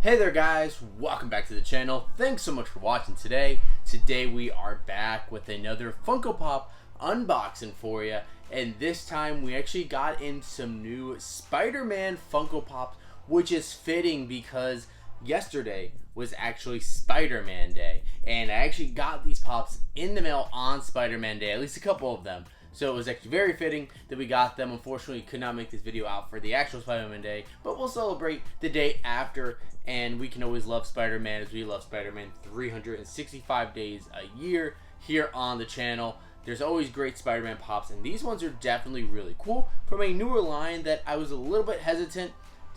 Hey there guys, welcome back to the channel. Thanks so much for watching today. Today we are back with another Funko Pop unboxing for you. And this time we actually got in some new Spider-Man Funko Pops, which is fitting because yesterday was actually Spider-Man Day. And I actually got these Pops in the mail on Spider-Man Day, at least a couple of them. So it was actually very fitting that we got them. Unfortunately, could not make this video out for the actual Spider-Man Day, but we'll celebrate the day after, and we can always love Spider-Man as we love Spider-Man 365 days a year here on the channel. There's always great Spider-Man Pops, and these ones are definitely really cool from a newer line that I was a little bit hesitant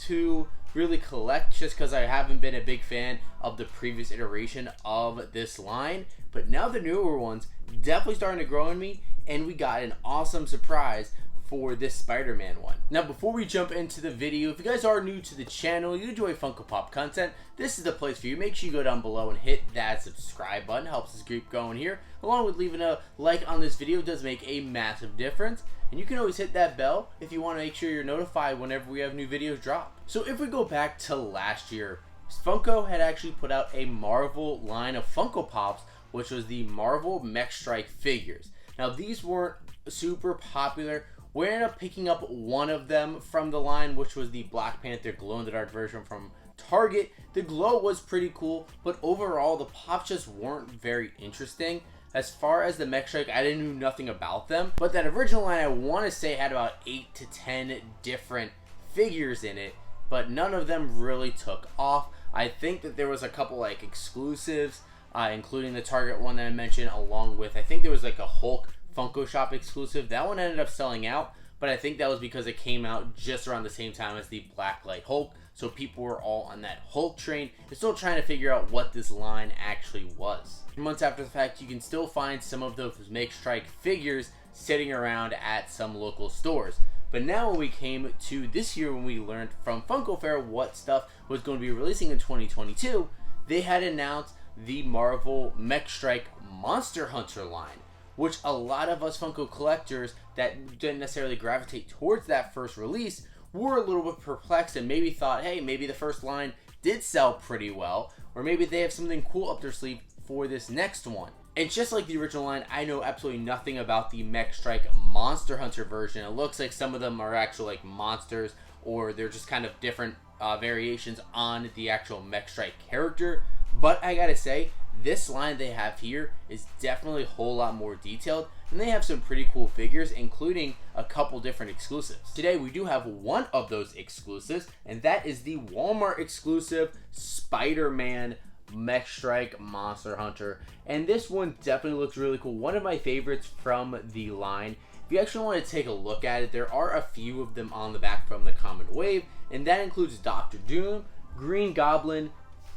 to really collect just because I haven't been a big fan of the previous iteration of this line. But now the newer ones definitely starting to grow on me, and we got an awesome surprise for this Spider-Man one. Now before we jump into the video, if you guys are new to the channel, you enjoy Funko Pop content, this is the place for you. Make sure you go down below and hit that subscribe button. Helps us keep going here. Along with leaving a like on this video does make a massive difference. And you can always hit that bell if you want to make sure you're notified whenever we have new videos drop. So if we go back to last year, Funko had actually put out a Marvel line of Funko Pops, which was the Marvel Mech Strike figures. Now these weren't super popular. We ended up picking up one of them from the line, which was the Black Panther glow-in-the-dark version from Target. The glow was pretty cool, but overall the pops just weren't very interesting. As far as the Mech Strike, I didn't know nothing about them, but that original line I want to say had about 8 to 10 different figures in it, but none of them really took off. I think that there was a couple like exclusives, including the Target one that I mentioned, along with, I think there was like a Hulk Funko Shop exclusive. That one ended up selling out, but I think that was because it came out just around the same time as the Blacklight Hulk, so people were all on that Hulk train and still trying to figure out what this line actually was. Months after the fact, you can still find some of those Make Strike figures sitting around at some local stores. But now when we came to this year, when we learned from Funko Fair what stuff was going to be releasing in 2022, they had announced the Marvel Mech Strike Monster Hunter line, which a lot of us Funko collectors that didn't necessarily gravitate towards that first release were a little bit perplexed and maybe thought, hey, maybe the first line did sell pretty well, or maybe they have something cool up their sleeve for this next one. And just like the original line, I know absolutely nothing about the Mech Strike Monster Hunter version. It looks like some of them are actual like monsters, or they're just kind of different variations on the actual Mech Strike character. But I gotta say, this line they have here is definitely a whole lot more detailed, and they have some pretty cool figures, including a couple different exclusives. Today we do have one of those exclusives, and that is the Walmart exclusive Spider-Man Mech Strike Monster Hunter, and this one definitely looks really cool. One of my favorites from the line. If you actually want to take a look at it, there are a few of them on the back from the Comet Wave, and that includes Dr. Doom, Green Goblin,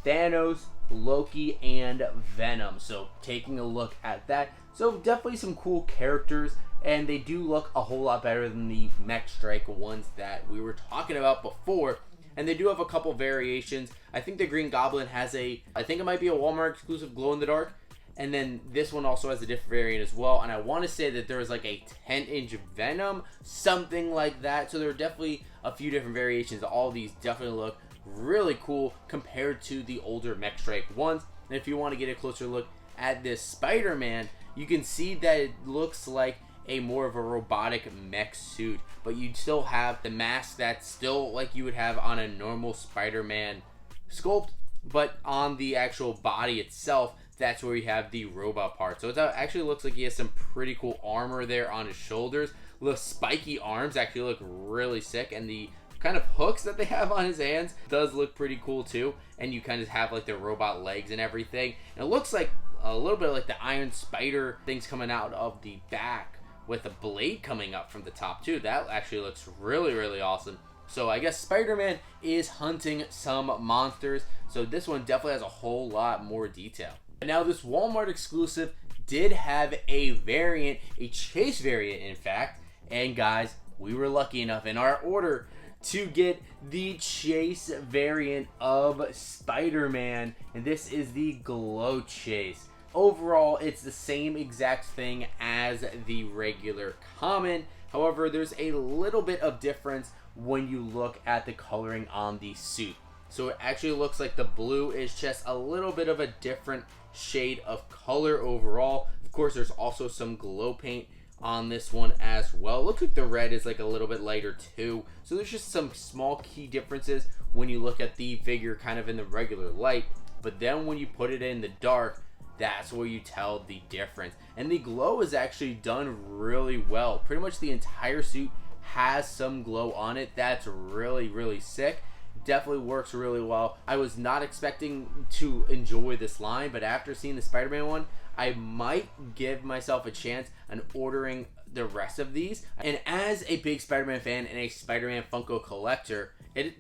Thanos, Loki, and Venom. So taking a look at that, so definitely some cool characters, and they do look a whole lot better than the Mech Strike ones that we were talking about before. And they do have a couple variations. I think the Green Goblin has I think it might be a Walmart exclusive glow in the dark, and then this one also has a different variant as well. And I want to say that there was like a 10-inch Venom, something like that. So there are definitely a few different variations. All of these definitely look really cool compared to the older Mech Strike ones. And if you want to get a closer look at this Spider-Man, you can see that it looks like a more of a robotic mech suit, but you still have the mask that's still like you would have on a normal Spider-Man sculpt, but on the actual body itself, that's where you have the robot part. So it actually looks like he has some pretty cool armor there on his shoulders. The spiky arms actually look really sick, and the kind of hooks that they have on his hands does look pretty cool too. And you kind of have like the robot legs and everything, and it looks like a little bit like the Iron Spider things coming out of the back with a blade coming up from the top too. That actually looks really, really awesome. So I guess Spider-Man is hunting some monsters, so this one definitely has a whole lot more detail. Now this Walmart exclusive did have a variant, a chase variant in fact, and guys, we were lucky enough in our order to get the chase variant of Spider-Man, and this is the Glow Chase. Overall, it's the same exact thing as the regular common. However, there's a little bit of difference when you look at the coloring on the suit. So it actually looks like the blue is just a little bit of a different shade of color overall. Of course, there's also some glow paint on this one as well. It looks like the red is like a little bit lighter too. So there's just some small key differences when you look at the figure kind of in the regular light. But then when you put it in the dark, that's where you tell the difference. And the glow is actually done really well. Pretty much the entire suit has some glow on it. That's really, really sick. Definitely works really well. I was not expecting to enjoy this line, but after seeing the Spider-Man one, I might give myself a chance on ordering the rest of these. And as a big Spider-Man fan and a Spider-Man Funko collector,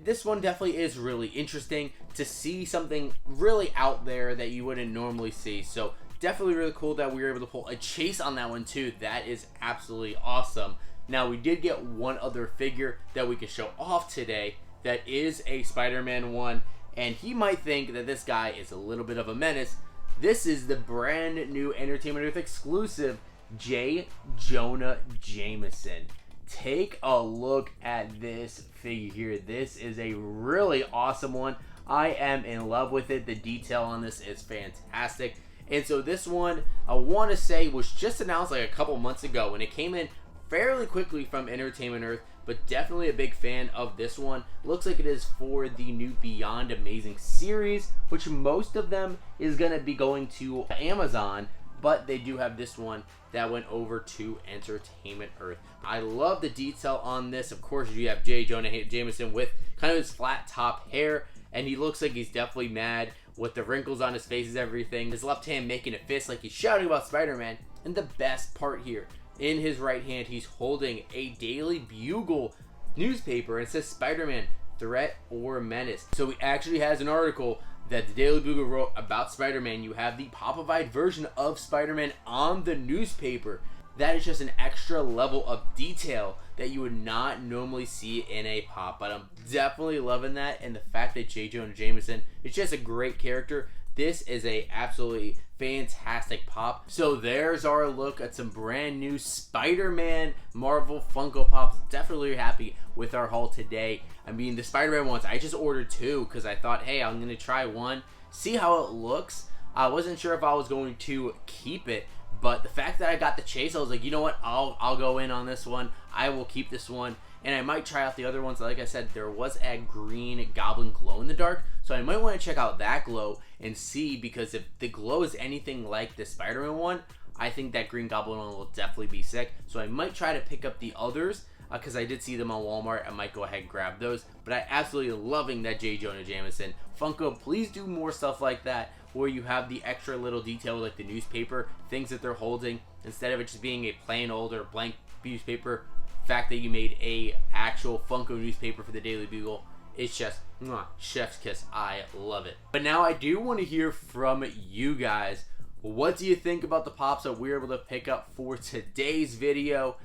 this one definitely is really interesting to see something really out there that you wouldn't normally see. So definitely really cool that we were able to pull a chase on that one too. That is absolutely awesome. Now we did get one other figure that we can show off today that is a Spider-Man one, and he might think that this guy is a little bit of a menace. This is the brand new Entertainment Earth exclusive J. Jonah Jameson. Take a look at this figure here. This is a really awesome one. I am in love with it. The detail on this is fantastic. And so this one, I want to say, was just announced like a couple months ago, and it came in fairly quickly from Entertainment Earth, but definitely a big fan of this one. Looks like it is for the new Beyond Amazing series, which most of them is going to be going to Amazon, but they do have this one that went over to Entertainment Earth. I love the detail on this. Of course, you have J. Jonah Jameson with kind of his flat top hair, and he looks like he's definitely mad with the wrinkles on his face and everything. His left hand making a fist like he's shouting about Spider-Man. And the best part here, in his right hand, he's holding a Daily Bugle newspaper, and it says Spider-Man, Threat or Menace. So he actually has an article that the Daily Bugle wrote about Spider-Man. You have the pop-up version of Spider-Man on the newspaper. That is just an extra level of detail that you would not normally see in a pop. But I'm definitely loving that, and the fact that J. Jonah Jameson is just a great character. This is a absolutely fantastic pop. So there's our look at some brand new Spider-Man Marvel Funko Pops. Definitely happy with our haul today. I mean, the Spider-Man ones, I just ordered two because I thought, hey, I'm going to try one, see how it looks. I wasn't sure if I was going to keep it, but the fact that I got the chase, I was like, you know what, I'll go in on this one. I will keep this one, and I might try out the other ones. Like I said, there was a green goblin glow in the dark, so I might want to check out that glow and see, because if the glow is anything like the Spider-Man one, I think that green goblin one will definitely be sick. So I might try to pick up the others because I did see them on Walmart. I might go ahead and grab those. But I absolutely loving that J. Jonah Jameson. Funko, please do more stuff like that where you have the extra little detail like the newspaper, things that they're holding, instead of it just being a plain old or blank newspaper. The fact that you made a actual Funko newspaper for the Daily Bugle, it's just mwah, chef's kiss. I love it. But now I do want to hear from you guys. What do you think about the pops that we were able to pick up for today's video?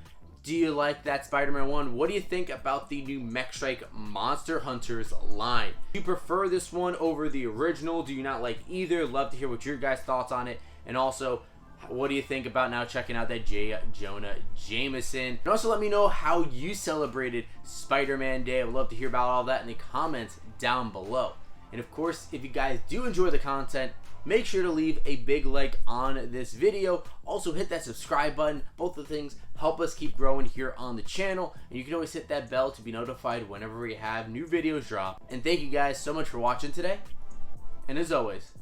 Do you like that Spider-Man one? What do you think about the new Mech Strike Monster Hunters line? Do you prefer this one over the original? Do you not like either? Love to hear what your guys' thoughts on it. And also, what do you think about now checking out that J. Jonah Jameson? And also let me know how you celebrated Spider-Man Day. I would love to hear about all that in the comments down below. And of course, if you guys do enjoy the content, make sure to leave a big like on this video. Also hit that subscribe button. Both of the things help us keep growing here on the channel. And you can always hit that bell to be notified whenever we have new videos drop. And thank you guys so much for watching today. And as always,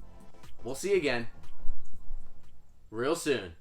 we'll see you again real soon.